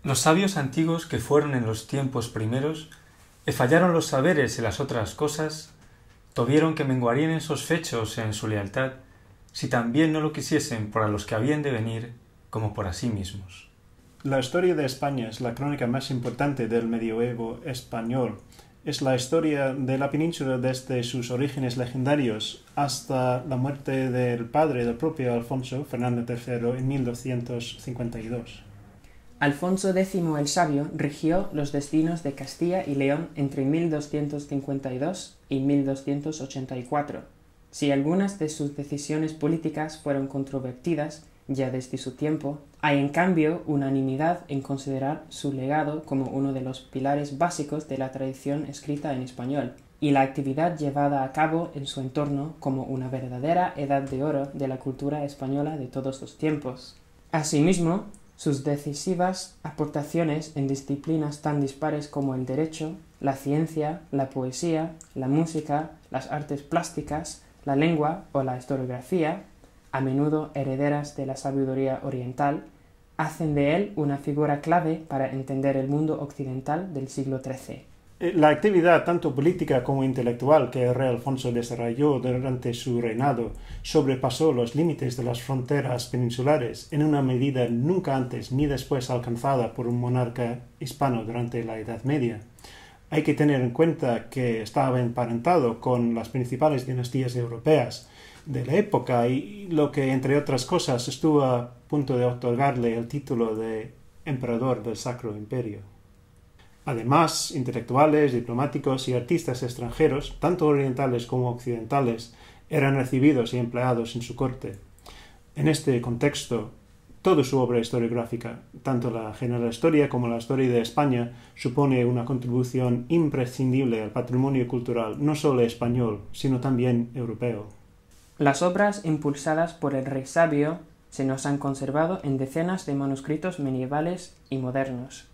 Los sabios antiguos que fueron en los tiempos primeros, e fallaron los saberes y las otras cosas, tuvieron que menguarían en sos fechos en su lealtad, si también no lo quisiesen por a los que habían de venir, como por a sí mismos. La historia de España es la crónica más importante del medioevo español. Es la historia de la península desde sus orígenes legendarios hasta la muerte del padre del propio Alfonso, Fernando III, en 1252. Alfonso X el Sabio rigió los destinos de Castilla y León entre 1252 y 1284. Si algunas de sus decisiones políticas fueron controvertidas ya desde su tiempo, hay en cambio unanimidad en considerar su legado como uno de los pilares básicos de la tradición escrita en español, y la actividad llevada a cabo en su entorno como una verdadera edad de oro de la cultura española de todos los tiempos. Asimismo, sus decisivas aportaciones en disciplinas tan dispares como el derecho, la ciencia, la poesía, la música, las artes plásticas, la lengua o la historiografía, a menudo herederas de la sabiduría oriental, hacen de él una figura clave para entender el mundo occidental del siglo XIII. La actividad tanto política como intelectual que el rey Alfonso desarrolló durante su reinado sobrepasó los límites de las fronteras peninsulares en una medida nunca antes ni después alcanzada por un monarca hispano durante la Edad Media. Hay que tener en cuenta que estaba emparentado con las principales dinastías europeas de la época y lo que, entre otras cosas, estuvo a punto de otorgarle el título de emperador del Sacro Imperio. Además, intelectuales, diplomáticos y artistas extranjeros, tanto orientales como occidentales, eran recibidos y empleados en su corte. En este contexto, toda su obra historiográfica, tanto la general historia como la historia de España, supone una contribución imprescindible al patrimonio cultural no solo español, sino también europeo. Las obras impulsadas por el rey sabio se nos han conservado en decenas de manuscritos medievales y modernos.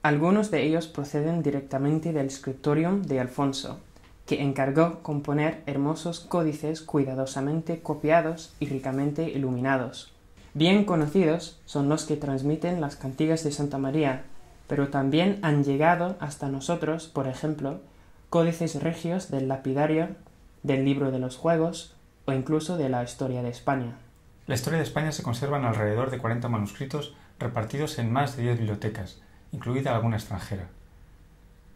Algunos de ellos proceden directamente del scriptorium de Alfonso, que encargó componer hermosos códices cuidadosamente copiados y ricamente iluminados. Bien conocidos son los que transmiten las cantigas de Santa María, pero también han llegado hasta nosotros, por ejemplo, códices regios del lapidario, del libro de los juegos o incluso de la historia de España. La historia de España se conservan alrededor de 40 manuscritos repartidos en más de 10 bibliotecas, incluida alguna extranjera.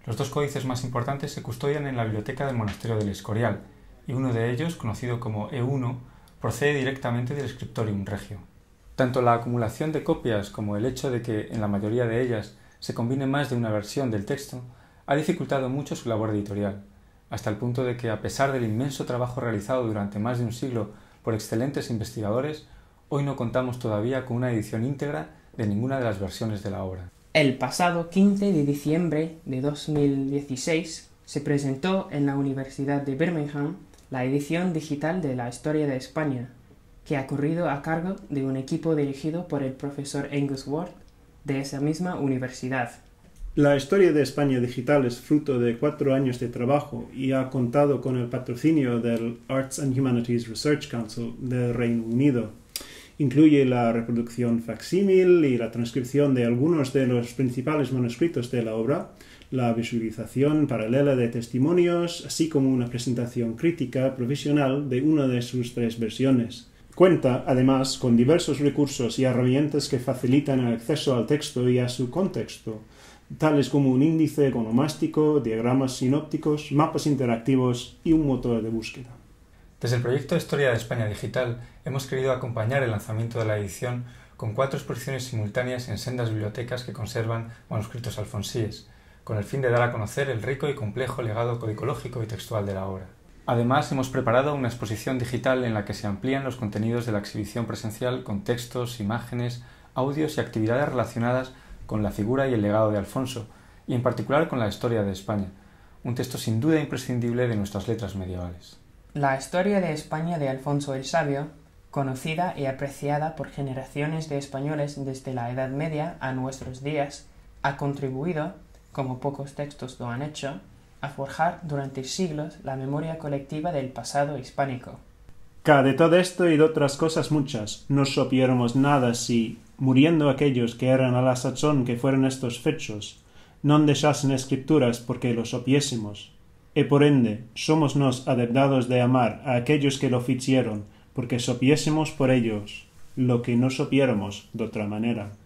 Los dos códices más importantes se custodian en la biblioteca del monasterio del Escorial, y uno de ellos, conocido como E1, procede directamente del Scriptorium Regio. Tanto la acumulación de copias como el hecho de que en la mayoría de ellas se combine más de una versión del texto ha dificultado mucho su labor editorial, hasta el punto de que, a pesar del inmenso trabajo realizado durante más de un siglo por excelentes investigadores, hoy no contamos todavía con una edición íntegra de ninguna de las versiones de la obra. El pasado 15 de diciembre de 2016 se presentó en la Universidad de Birmingham la edición digital de la Historia de España, que ha corrido a cargo de un equipo dirigido por el profesor Angus Ward de esa misma universidad. La Historia de España digital es fruto de 4 años de trabajo y ha contado con el patrocinio del Arts and Humanities Research Council del Reino Unido. Incluye la reproducción facsímil y la transcripción de algunos de los principales manuscritos de la obra, la visualización paralela de testimonios, así como una presentación crítica provisional de una de sus 3 versiones. Cuenta, además, con diversos recursos y herramientas que facilitan el acceso al texto y a su contexto, tales como un índice onomástico, diagramas sinópticos, mapas interactivos y un motor de búsqueda. Desde el proyecto Historia de España Digital hemos querido acompañar el lanzamiento de la edición con 4 exposiciones simultáneas en sendas bibliotecas que conservan manuscritos alfonsíes, con el fin de dar a conocer el rico y complejo legado codicológico y textual de la obra. Además, hemos preparado una exposición digital en la que se amplían los contenidos de la exhibición presencial con textos, imágenes, audios y actividades relacionadas con la figura y el legado de Alfonso, y en particular con la historia de España, un texto sin duda imprescindible de nuestras letras medievales. La historia de España de Alfonso el Sabio, conocida y apreciada por generaciones de españoles desde la Edad Media a nuestros días, ha contribuido, como pocos textos lo han hecho, a forjar durante siglos la memoria colectiva del pasado hispánico. Ca de todo esto y de otras cosas muchas, no supiéramos nada si, muriendo aquellos que eran a la sazón que fueron estos fechos, non deixasen escrituras porque los supiésemos, e por ende somos nos adepdados de amar a aquellos que lo ficieron, porque supiésemos por ellos lo que no supiéramos de otra manera.